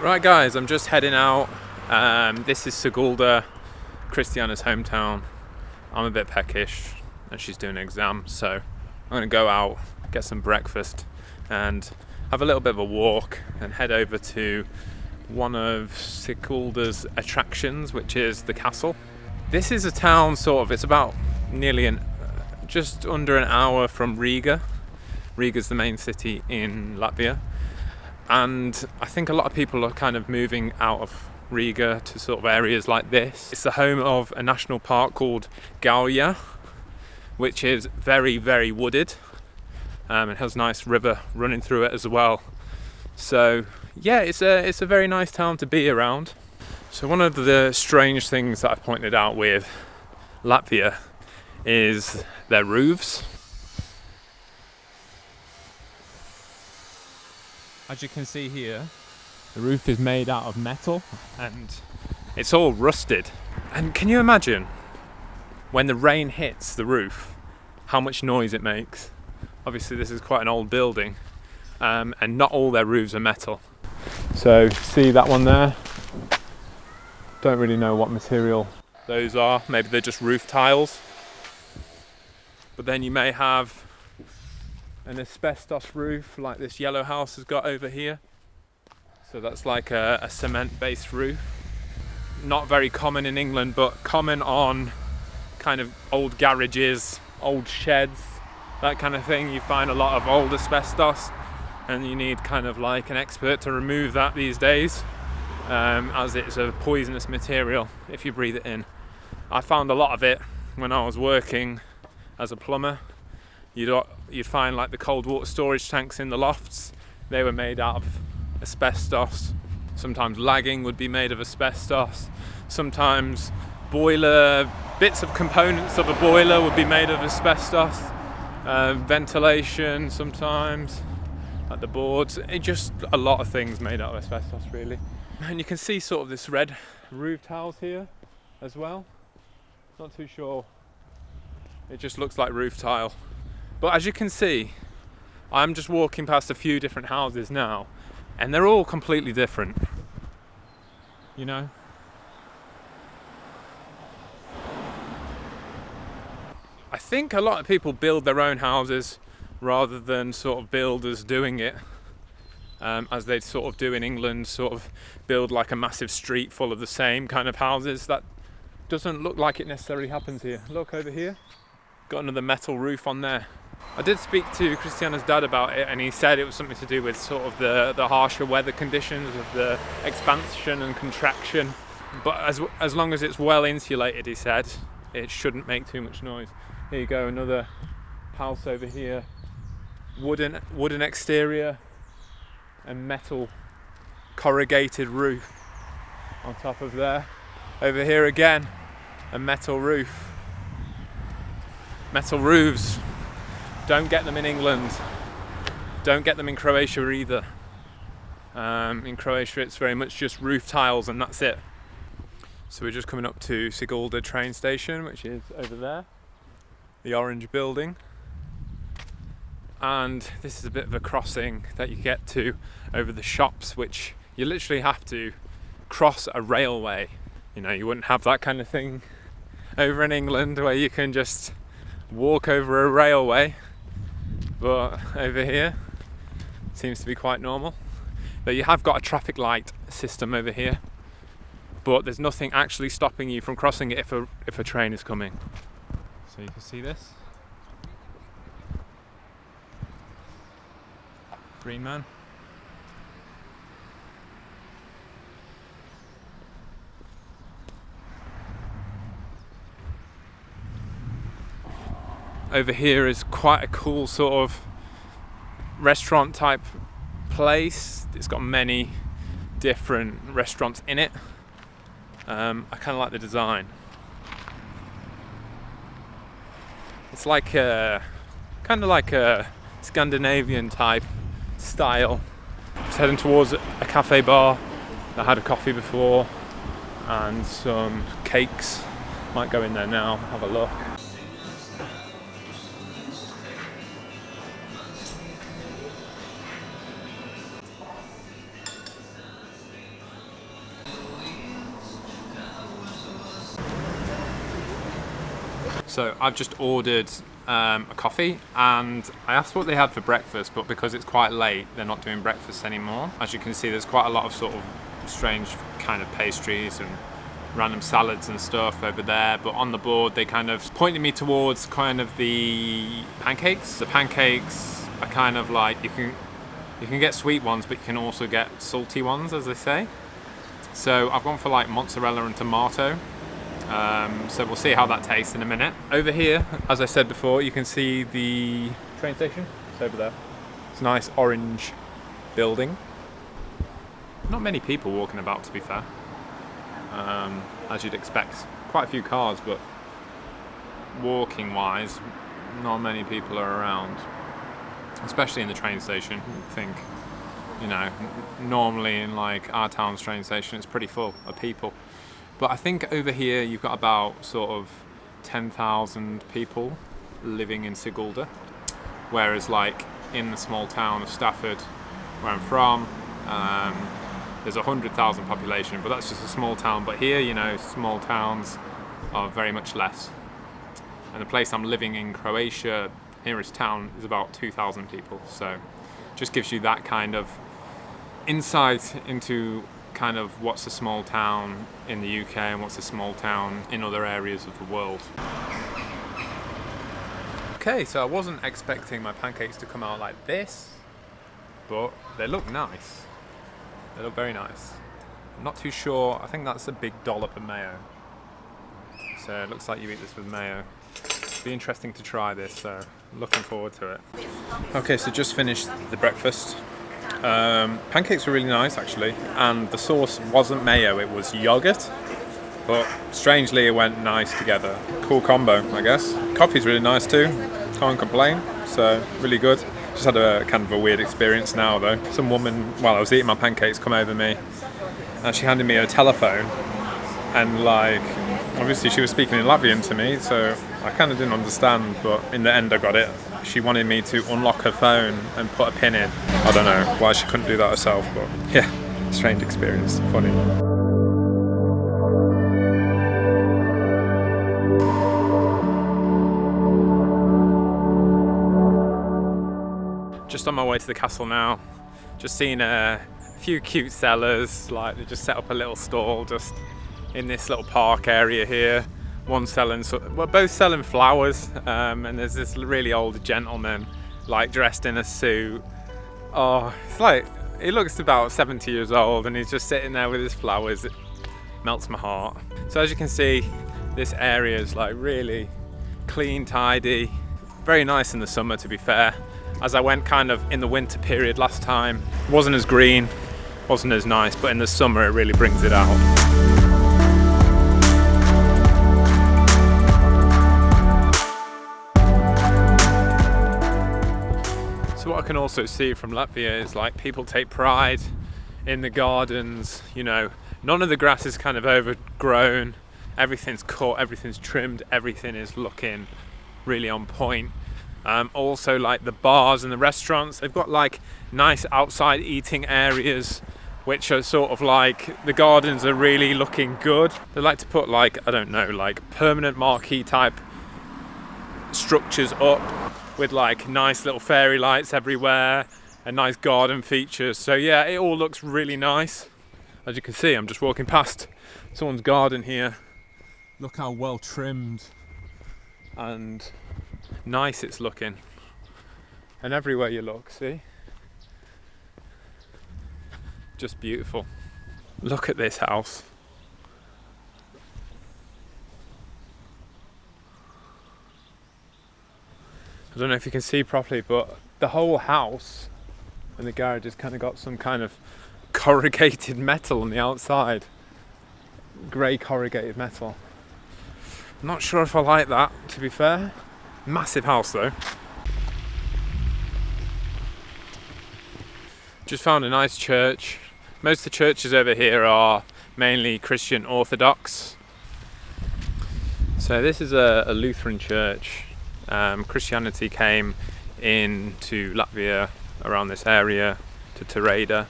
Right guys, I'm just heading out. This is Sigulda, Kristiana's hometown. I'm a bit peckish and she's doing an exam, so I'm going to go out, get some breakfast and have a little bit of a walk and head over to one of Sigulda's attractions, which is the castle. This is a town it's about just under an hour from Riga. Riga's the main city in Latvia. And I think a lot of people are kind of moving out of Riga to sort of areas like this. It's the home of a national park called Gauja, which is very, very wooded. It has a nice river running through it as well. So yeah, it's a very nice town to be around. So one of the strange things that I've pointed out with Latvia is their roofs. As you can see here, the roof is made out of metal and it's all rusted. And can you imagine when the rain hits the roof, how much noise it makes? Obviously this is quite an old building, and not all their roofs are metal. So see that one there? Don't really know what material those are. Maybe they're just roof tiles. But then you may have an asbestos roof like this yellow house has got over here. So that's like a cement-based roof. Not very common in England, but common on kind of old garages, old sheds, that kind of thing. You find a lot of old asbestos and you need kind of like an expert to remove that these days, as it's a poisonous material if you breathe it in. I found a lot of it when I was working as a plumber. You'd find like the cold water storage tanks in the lofts, they were made out of asbestos. Sometimes lagging would be made of asbestos. Sometimes bits of components of a boiler would be made of asbestos. Ventilation sometimes, like the boards, just a lot of things made out of asbestos really. And you can see sort of this red roof tiles here as well. Not too sure, it just looks like roof tile. But as you can see, I'm just walking past a few different houses now, and they're all completely different, you know? I think a lot of people build their own houses rather than sort of builders doing it, as they sort of do in England, sort of build like a massive street full of the same kind of houses. That doesn't look like it necessarily happens here. Look over here, got another metal roof on there. I did speak to Kristiana's dad about it, and he said it was something to do with sort of the harsher weather conditions of the expansion and contraction. But as long as it's well insulated, he said, it shouldn't make too much noise. Here you go, another house over here. Wooden exterior and metal corrugated roof on top of there. Over here again, a metal roof. Metal roofs. Don't get them in England. Don't get them in Croatia either. In Croatia it's very much just roof tiles and that's it. So we're just coming up to Sigulda train station, which is over there. The orange building. And this is a bit of a crossing that you get to over the shops, which you literally have to cross a railway. You know, you wouldn't have that kind of thing over in England where you can just walk over a railway. But over here seems to be quite normal. But you have got a traffic light system over here, but there's nothing actually stopping you from crossing it if a train is coming. So you can see this green man. Over here is quite a cool sort of restaurant type place. It's got many different restaurants in it. I kind of like the design. It's like kind of like a Scandinavian type style. Just heading towards a cafe bar. I had a coffee before and some cakes. Might go in there now, have a look. So I've just ordered a coffee, and I asked what they had for breakfast, but because it's quite late, they're not doing breakfast anymore. As you can see, there's quite a lot of sort of strange kind of pastries and random salads and stuff over there, but on the board they kind of pointed me towards kind of the pancakes. The pancakes are kind of like, you can get sweet ones, but you can also get salty ones, as they say. So I've gone for like mozzarella and tomato. So we'll see how that tastes in a minute. Over here, as I said before, you can see the train station. It's over there. It's a nice orange building. Not many people walking about, to be fair. As you'd expect. Quite a few cars, but walking wise, not many people are around. Especially in the train station. I think, you know, normally in like our town's train station, it's pretty full of people. But I think over here you've got about sort of 10,000 people living in Sigulda. Whereas like in the small town of Stafford, where I'm from, there's 100,000 population, but that's just a small town. But here, you know, small towns are very much less. And the place I'm living in, Croatia, nearest town is about 2,000 people. So just gives you that kind of insight into kind of what's a small town in the UK and what's a small town in other areas of the world. Okay, so I wasn't expecting my pancakes to come out like this, but they look nice. They look very nice. I'm not too sure. I think that's a big dollop of mayo. So it looks like you eat this with mayo. It'll be interesting to try this, so I'm looking forward to it. Okay, so just finished the breakfast. Pancakes were really nice actually, and the sauce wasn't mayo, it was yogurt. But strangely it went nice together. Cool combo, I guess. Coffee's really nice too. Can't complain. So really good. Just had a kind of a weird experience now though. Some woman, while I was eating my pancakes, come over me and she handed me a telephone, and like obviously she was speaking in Latvian to me, so I kind of didn't understand, but in the end I got it. She wanted me to unlock her phone and put a pin in. I don't know why she couldn't do that herself, but yeah, strange experience, funny. Just on my way to the castle now, just seeing a few cute sellers, like they just set up a little stall just in this little park area here. One selling, well, both selling flowers, and there's this really old gentleman, like dressed in a suit. Oh, it's like, he looks about 70 years old and he's just sitting there with his flowers. It melts my heart. So as you can see, this area is like really clean, tidy, very nice in the summer, to be fair. As I went kind of in the winter period last time, it wasn't as green, wasn't as nice, but in the summer it really brings it out. So what I can also see from Latvia is like people take pride in the gardens, you know, none of the grass is kind of overgrown, everything's cut, everything's trimmed, everything is looking really on point. Also like the bars and the restaurants, they've got like nice outside eating areas which are sort of like, the gardens are really looking good. They like to put like, I don't know, like permanent marquee type structures up with like nice little fairy lights everywhere and nice garden features. So yeah, it all looks really nice. As you can see, I'm just walking past someone's garden here. Look how well trimmed and nice it's looking. And everywhere you look, see? Just beautiful. Look at this house. I don't know if you can see properly, but the whole house and the garage has kind of got some kind of corrugated metal on the outside. Grey corrugated metal. I'm not sure if I like that, to be fair. Massive house though. Just found a nice church. Most of the churches over here are mainly Christian Orthodox. So this is a Lutheran church. Christianity came into Latvia around this area to Reda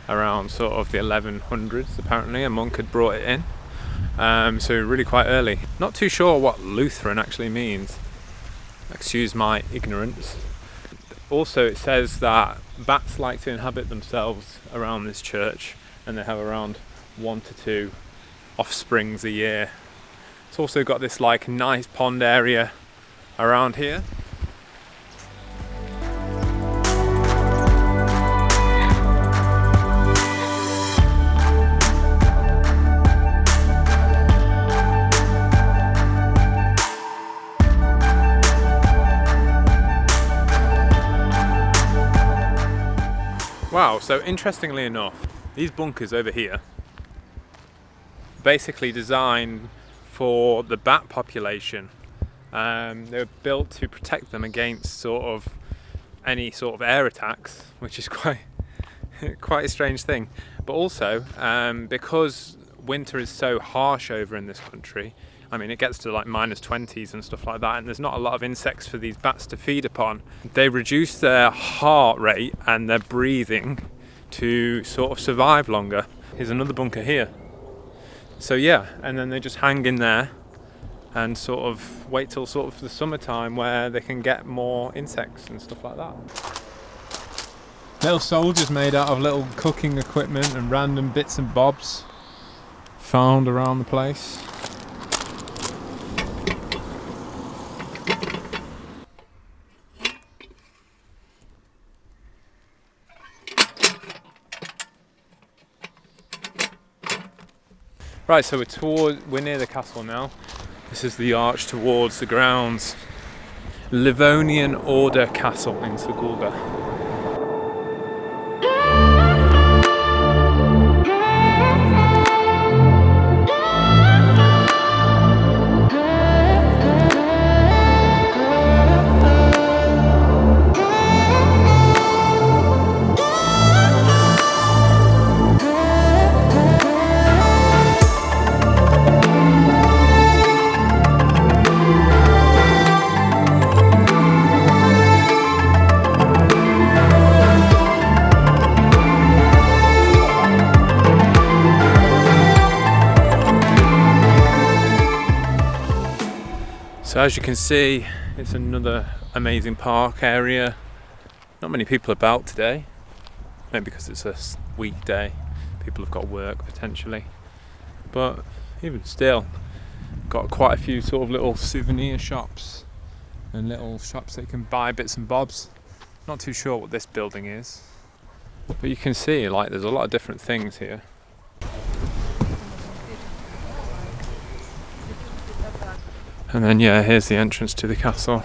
around sort of the 1100s. Apparently a monk had brought it in. So really quite early. Not too sure what Lutheran actually means. Excuse my ignorance. Also, it says that bats like to inhabit themselves around this church, and they have around 1 to 2 offsprings a year. It's also got this like nice pond area around here. Wow, so interestingly enough, these bunkers over here basically designed for the bat population. They were built to protect them against sort of any sort of air attacks, which is quite a strange thing. But also because winter is so harsh over in this country, I mean, it gets to like -20s and stuff like that, and there's not a lot of insects for these bats to feed upon. They reduce their heart rate and their breathing to sort of survive longer. Here's another bunker here. So yeah, and then they just hang in there and sort of wait till sort of the summertime where they can get more insects and stuff like that. Little soldiers made out of little cooking equipment and random bits and bobs found around the place. Right, so we're near the castle now. This is the arch towards the grounds. Livonian Order Castle in Sigulda. So as you can see, it's another amazing park area. Not many people about today, maybe because it's a weekday. People have got work potentially, but even still, got quite a few sort of little souvenir shops and little shops that you can buy bits and bobs. Not too sure what this building is, but you can see like there's a lot of different things here. And then yeah, here's the entrance to the castle.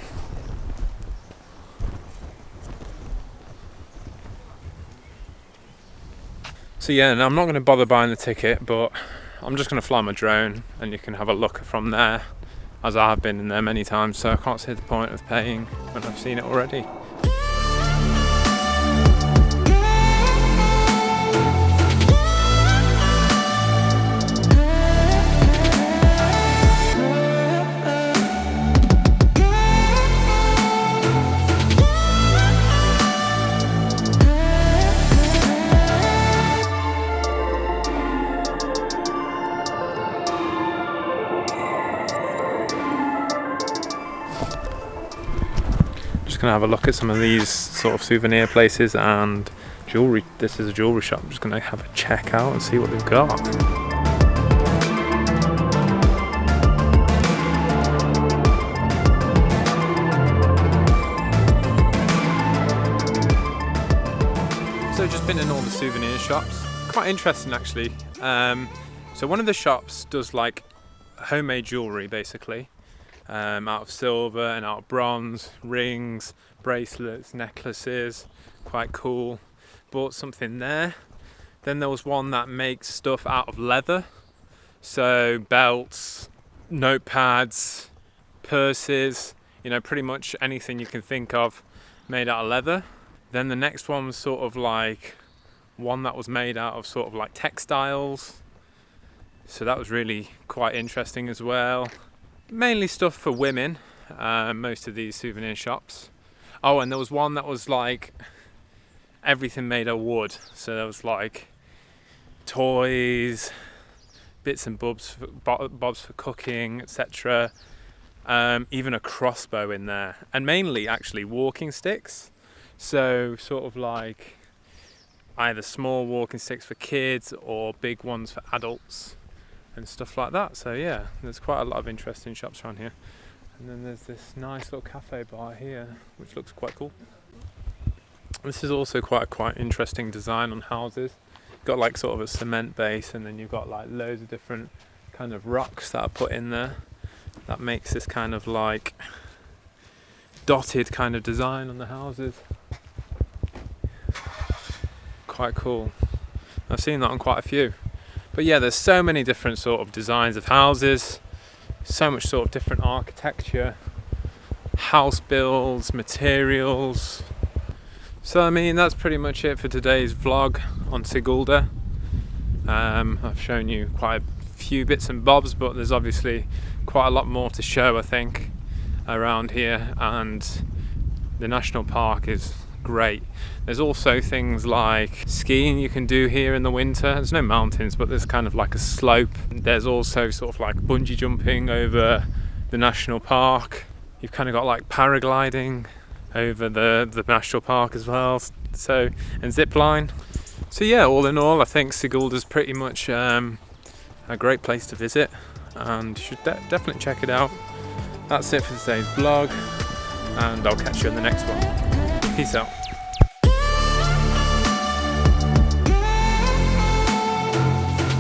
So yeah, and I'm not going to bother buying the ticket, but I'm just going to fly my drone and you can have a look from there, as I have been in there many times, so I can't see the point of paying when I've seen it already. Gonna have a look at some of these sort of souvenir places and jewelry. This is a jewelry shop. I'm just gonna have a check out and see what they've got. So just been in all the souvenir shops. Quite interesting actually. So one of the shops does like homemade jewelry basically. Out of silver and out of bronze, rings, bracelets, necklaces, quite cool. Bought something there. Then there was one that makes stuff out of leather, so belts, notepads, purses, you know, pretty much anything you can think of made out of leather. Then the next one was sort of like one that was made out of sort of like textiles, so that was really quite interesting as well. Mainly stuff for women, most of these souvenir shops. Oh, and there was one that was like everything made of wood. So there was like toys, bits and bobs for cooking, etc. Even a crossbow in there, and mainly actually walking sticks. So sort of like either small walking sticks for kids or big ones for adults and stuff like that. So yeah, there's quite a lot of interesting shops around here. And then there's this nice little cafe bar here, which looks quite cool. This is also quite interesting design on houses. Got like sort of a cement base, and then you've got like loads of different kind of rocks that are put in there. That makes this kind of like dotted kind of design on the houses. Quite cool. I've seen that on quite a few. But yeah, there's so many different sort of designs of houses, so much sort of different architecture, house builds, materials. So I mean, that's pretty much it for today's vlog on Sigulda. I've shown you quite a few bits and bobs, but there's obviously quite a lot more to show, I think, around here, and the national park is great. There's also things like skiing you can do here in the winter. There's no mountains, but there's kind of like a slope. There's also sort of like bungee jumping over the national park. You've kind of got like paragliding over the national park as well, so, and zip line. So yeah, all in all, I think Sigulda's pretty much a great place to visit, and you should definitely check it out. That's it for today's vlog, and I'll catch you in the next one. Peace out.